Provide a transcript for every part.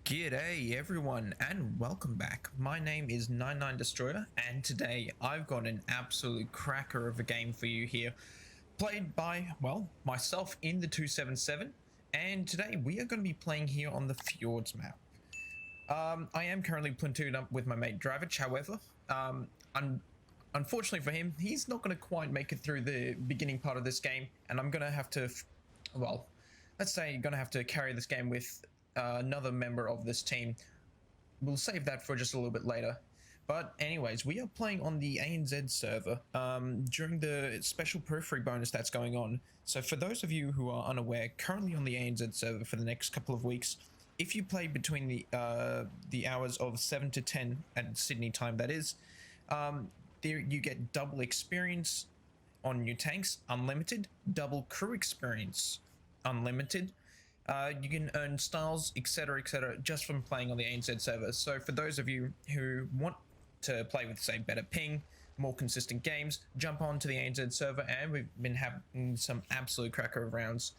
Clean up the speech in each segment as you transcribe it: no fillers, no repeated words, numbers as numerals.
G'day everyone and welcome back. My name is 99 Destroyer and today I've got an absolute cracker of a game for you here. Played by, well, myself in the 277, and today we are going to be playing here on the Fjords map. I am currently platooned up with my mate Dravich, however, unfortunately for him, he's not going to quite make it through the beginning part of this game, and I'm going to have to, well, let's say going to have to carry this game with another member of this team. We'll save that for just a little bit later. But anyways, we are playing on the ANZ server during the special periphery bonus that's going on. So for those of you who are unaware, currently on the ANZ server for the next couple of weeks, if you play between the hours of 7 to 10 at Sydney time, that is, there you get double experience on new tanks, unlimited, double crew experience, unlimited. You can earn styles, etc, just from playing on the ANZ server. So for those of you who want to play with, say, better ping, more consistent games, jump on to the ANZ server, and we've been having some absolute cracker of rounds.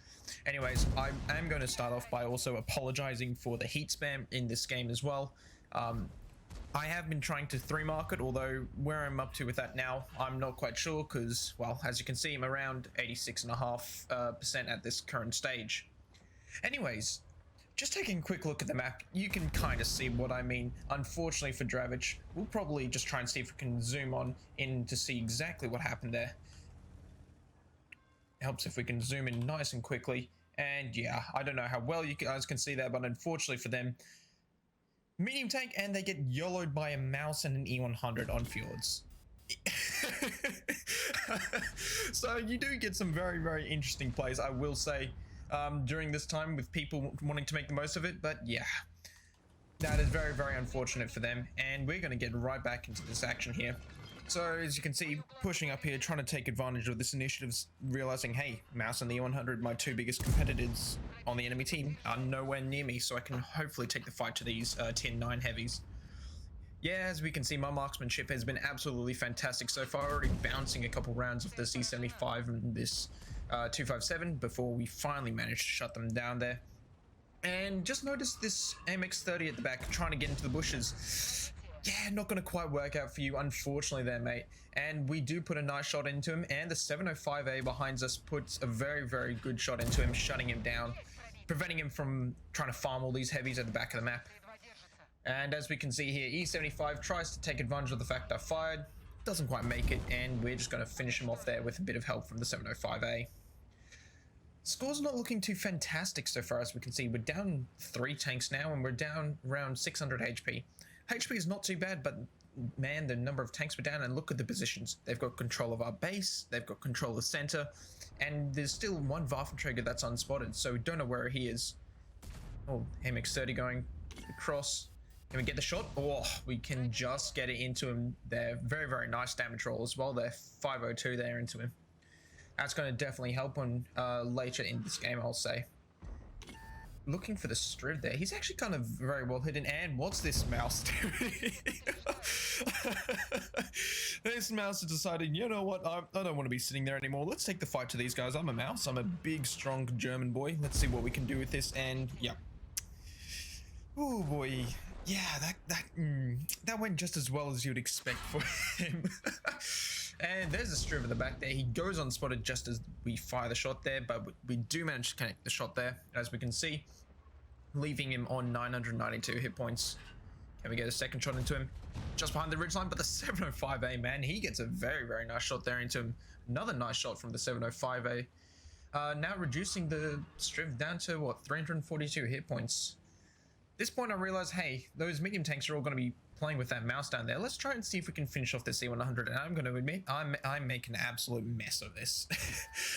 Anyways, I am going to start off by also apologizing for the heat spam in this game as well. I have been trying to 3-mark it, although where I'm up to with that now, I'm not quite sure because, well, as you can see, I'm around 86.5% at this current stage. Anyways, just taking a quick look at the map, you can kind of see what I mean. Unfortunately for Dravich, we'll probably just try and see if we can zoom on in to see exactly what happened there. Helps if we can zoom in nice and quickly. And yeah, I don't know how well you guys can see that, but unfortunately for them, medium tank, and they get YOLO'd by a mouse and an E100 on Fjords. So you do get some very, very interesting plays, I will say, during this time with people wanting to make the most of it. But yeah, that is very, very unfortunate for them, and we're going to get right back into this action here. So as you can see, pushing up here, trying to take advantage of this initiative, realizing, hey, mouse and the E100, my two biggest competitors on the enemy team, are nowhere near me, so I can hopefully take the fight to these tier 9 heavies. Yeah, as we can see, my marksmanship has been absolutely fantastic so far, already bouncing a couple rounds of the C75 and this 257 before we finally managed to shut them down there. And just noticed this MX-30 at the back trying to get into the bushes. Yeah, not going to quite work out for you, unfortunately there, mate. And we do put a nice shot into him, and the 705A behind us puts a very, very good shot into him, shutting him down, preventing him from trying to farm all these heavies at the back of the map. And as we can see here, E75 tries to take advantage of the fact I fired, doesn't quite make it, and we're just going to finish him off there with a bit of help from the 705A. Score's not looking too fantastic so far, as we can see. We're down 3 tanks now, and we're down around 600 HP. HP is not too bad, but man, the number of tanks we're down, and look at the positions. They've got control of our base, they've got control of the center, and there's still one Waffenträger that's unspotted, so we don't know where he is. Oh, MX-30 going across. Can we get the shot? Oh, we can just get it into him there. Very, very nice damage roll as well there. 502 there into him. That's going to definitely help on later in this game, I'll say. Looking for the Striv there. He's actually kind of very well hidden. And what's this mouse doing? This mouse has decided, you know what, I don't want to be sitting there anymore. Let's take the fight to these guys. I'm a mouse. I'm a big, strong German boy. Let's see what we can do with this. And yeah. Oh boy. Yeah, that went just as well as you'd expect for him. And there's a Striv in the back there. He goes unspotted just as we fire the shot there, but we do manage to connect the shot there, as we can see, leaving him on 992 hit points. Can we get a second shot into him? Just behind the ridgeline, but the 705A, man, he gets a very, very nice shot there into him. Another nice shot from the 705A. Now reducing the Striv down to, what, 342 hit points. At this point I realized, hey, those medium tanks are all going to be playing with that mouse down there. Let's try and see if we can finish off this C100, and I'm going to admit I'm making an absolute mess of this.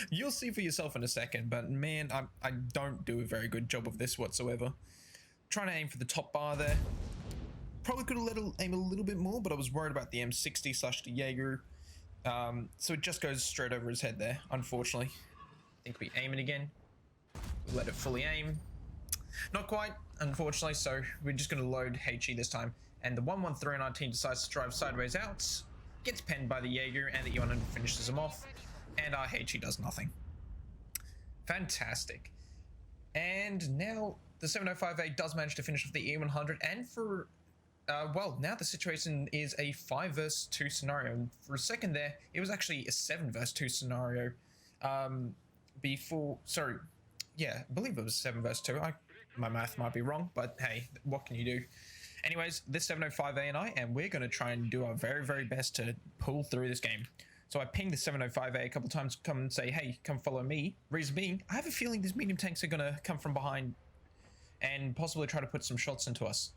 You'll see for yourself in a second, but man, I don't do a very good job of this whatsoever. Trying to aim for the top bar there. Probably could have aim a little bit more, but I was worried about the M60 / the Jaeger. So it just goes straight over his head there, unfortunately. I think we aim it again. We let it fully aim. Not quite, unfortunately, so we're just going to load HE this time. And the 113 on our team decides to drive sideways out, gets penned by the Jaeger, and the E100 finishes him off, and our HE does nothing. Fantastic. And now the 705A does manage to finish off the E100, and for well, now the situation is a 5 versus 2 scenario. And for a second there, it was actually a 7 versus 2 scenario. Before, sorry, yeah, I believe it was 7 versus 2. My math might be wrong, but hey, what can you do? Anyways, this 705A and we're going to try and do our very, very best to pull through this game. So I pinged the 705A a couple times to come and say, hey, come follow me. Reason being, I have a feeling these medium tanks are going to come from behind and possibly try to put some shots into us.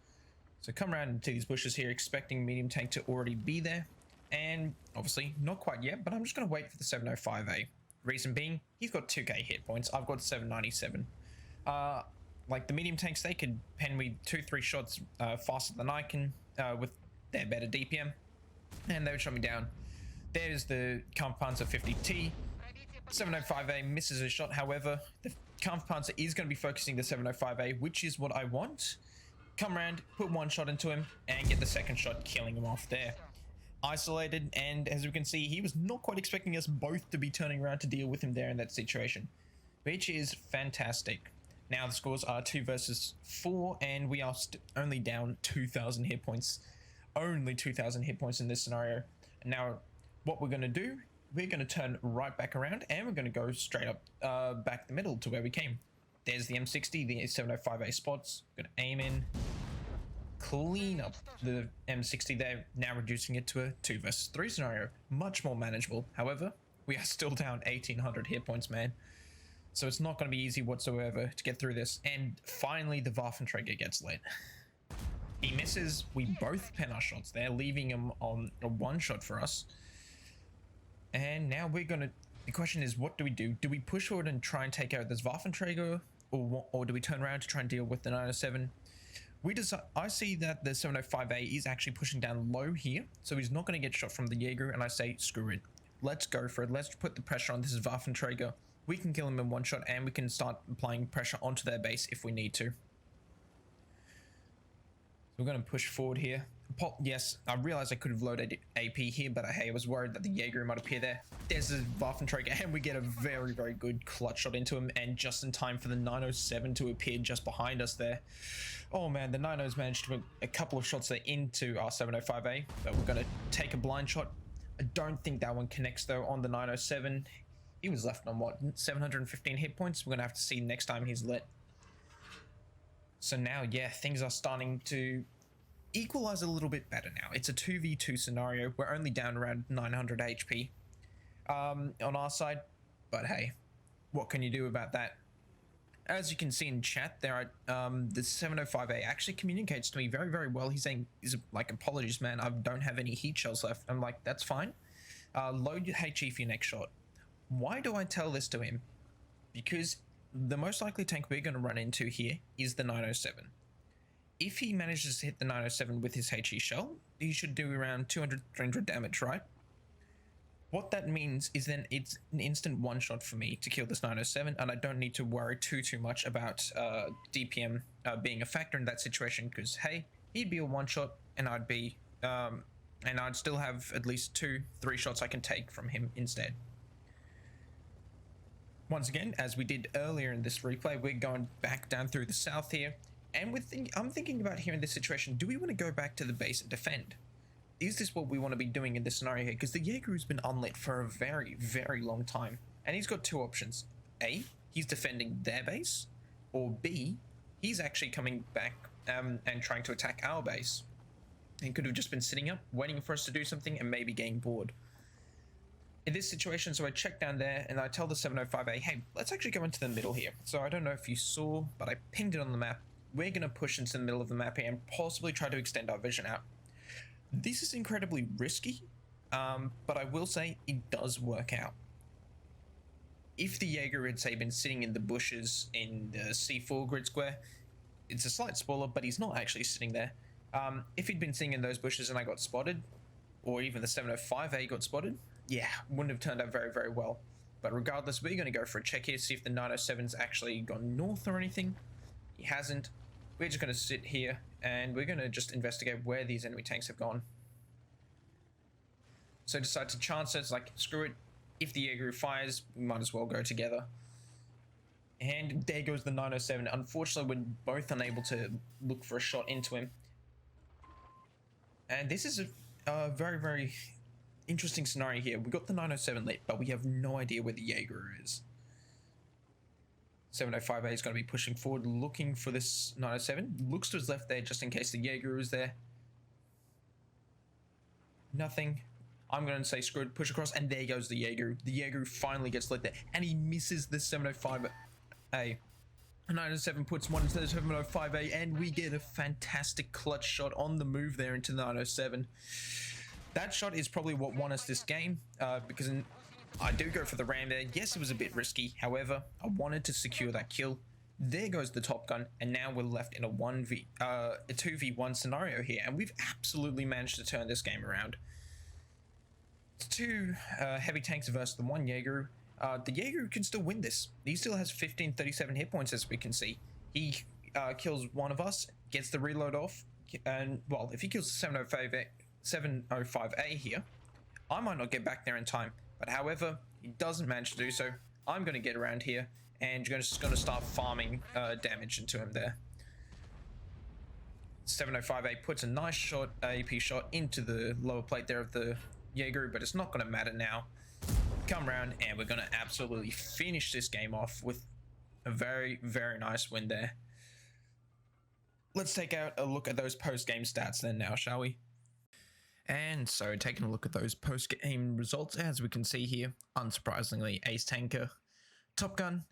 So come around into these bushes here, expecting medium tank to already be there. And obviously, not quite yet, but I'm just going to wait for the 705A. Reason being, he's got 2k hit points. I've got 797. Like the medium tanks, they could pen me 2-3 shots faster than I can with their better DPM. And they would shut me down. There's the Kampfpanzer 50T. 705A misses a shot. However, the Kampfpanzer is going to be focusing the 705A, which is what I want. Come around, put one shot into him, and get the second shot, killing him off there. Isolated, and as we can see, he was not quite expecting us both to be turning around to deal with him there in that situation, which is fantastic. Now the scores are 2 versus 4, and we are only down 2,000 hit points. Only 2,000 hit points in this scenario. Now, what we're going to do, we're going to turn right back around, and we're going to go straight up back the middle to where we came. There's the M60, the 705A spots. Going to aim in, clean up the M60 there, now reducing it to a 2 versus 3 scenario. Much more manageable. However, we are still down 1,800 hit points, man. So it's not going to be easy whatsoever to get through this. And finally, the Waffenträger gets lit. He misses. We both pen our shots there, leaving him on a 1 shot for us. And now we're going to... The question is, what do we do? Do we push forward and try and take out this Waffenträger? Or do we turn around to try and deal with the 907? I see that the 705A is actually pushing down low here, so he's not going to get shot from the Jaeger, and I say, screw it. Let's go for it. Let's put the pressure on this Waffenträger. We can kill him in 1 shot, and we can start applying pressure onto their base if we need to. So we're going to push forward here. Yes, I realized I could have loaded AP here, but hey, I was worried that the Jaeger might appear there. There's the Waffenträger, and we get a very, very good clutch shot into him, and just in time for the 907 to appear just behind us there. Oh man, the 90s managed to put a couple of shots there into our 705A, but we're going to take a blind shot. I don't think that one connects though on the 907. He was left on what, 715 hit points? We're going to have to see next time he's lit. So now, yeah, things are starting to equalize a little bit better now. It's a 2v2 scenario. We're only down around 900 HP on our side, but hey, what can you do about that? As you can see in chat, there are the 705A actually communicates to me very, very well. He's saying, he's like, apologies, man, I don't have any heat shells left. I'm like, that's fine. Load your HE for your next shot. Why do I tell this to him? Because the most likely tank we're going to run into here is the 907. If he manages to hit the 907 with his HE shell, he should do around 200-300 damage, right? What that means is then it's an instant 1 shot for me to kill this 907, and I don't need to worry too much about DPM being a factor in that situation, because hey, he'd be a 1 shot, and I'd be and I'd still have at least 2-3 shots I can take from him instead. Once again, as we did earlier in this replay, we're going back down through the south here. And I'm thinking about here in this situation, do we want to go back to the base and defend? Is this what we want to be doing in this scenario here? Because the Jaeger has been unlit for a very, very long time. And he's got 2 options. A, he's defending their base. Or B, he's actually coming back and trying to attack our base. He could have just been sitting up, waiting for us to do something and maybe getting bored. In this situation, so I check down there and I tell the 705A, hey, let's actually go into the middle here. So I don't know if you saw, but I pinged it on the map. We're going to push into the middle of the map here and possibly try to extend our vision out. This is incredibly risky, but I will say it does work out. If the Jaeger had, say, been sitting in the bushes in the C4 grid square, it's a slight spoiler, but he's not actually sitting there. If he'd been sitting in those bushes and I got spotted, or even the 705A got spotted, yeah, wouldn't have turned out very, very well. But regardless, we're going to go for a check here, see if the 907's actually gone north or anything. He hasn't. We're just going to sit here and we're going to just investigate where these enemy tanks have gone. So decide to chance it. It's like, screw it. If the Jaeger fires, we might as well go together. And there goes the 907. Unfortunately, we're both unable to look for a shot into him. And this is a very, very interesting scenario here. We got the 907 lit, but we have no idea where the Jaeger is. 705A is going to be pushing forward, looking for this 907. Looks to his left there, just in case the Jaeger is there. Nothing. I'm going to say screw it, push across, and there goes the Jaeger. The Jaeger finally gets lit there, and he misses the 705A. 907 puts one into the 705A, and we get a fantastic clutch shot on the move there into 907. That shot is probably what won us this game, because I do go for the ram there. Yes, it was a bit risky. However, I wanted to secure that kill. There goes the Top Gun, and now we're left in a 2v1 scenario here, and we've absolutely managed to turn this game around. It's two heavy tanks versus the one Jaeger. The Jaeger can still win this. He still has 1537 hit points, as we can see. He kills one of us, gets the reload off, and well, if he kills the 705A here, I might not get back there in time. But however, he doesn't manage to do so. I'm going to get around here and just going to start farming damage into him there. 705A puts a nice shot, AP shot into the lower plate there of the Jaeger, but it's not going to matter now. Come around and we're going to absolutely finish this game off with a very, very nice win there. Let's take out a look at those post-game stats then now, shall we? And so taking a look at those post-game results, as we can see here, unsurprisingly, Ace Tanker, Top Gun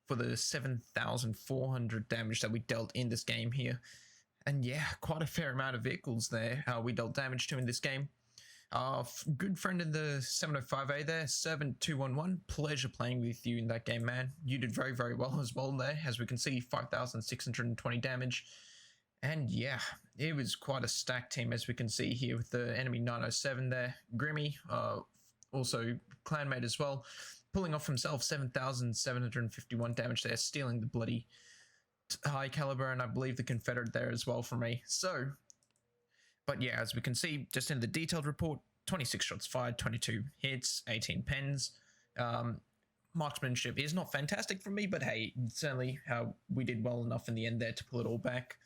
for the 7,400 damage that we dealt in this game here. And yeah, quite a fair amount of vehicles there we dealt damage to in this game. Good friend in the 705A there, 7211, pleasure playing with you in that game, man. You did very, very well as well there, as we can see, 5,620 damage. And yeah, it was quite a stacked team, as we can see here with the enemy 907 there. Grimmy, also clanmate as well, pulling off himself 7,751 damage there, stealing the bloody high caliber, and I believe the Confederate there as well for me. So, but yeah, as we can see, just in the detailed report, 26 shots fired, 22 hits, 18 pens. Marksmanship is not fantastic for me, but hey, certainly we did well enough in the end there to pull it all back.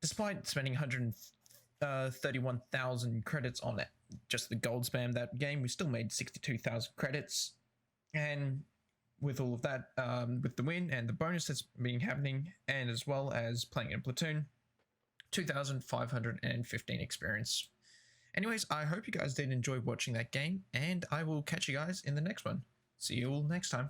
Despite spending 131,000 credits on it, just the gold spam that game, we still made 62,000 credits. And with all of that, with the win and the bonus that's been happening, and as well as playing in platoon, 2,515 experience. Anyways, I hope you guys did enjoy watching that game, and I will catch you guys in the next one. See you all next time.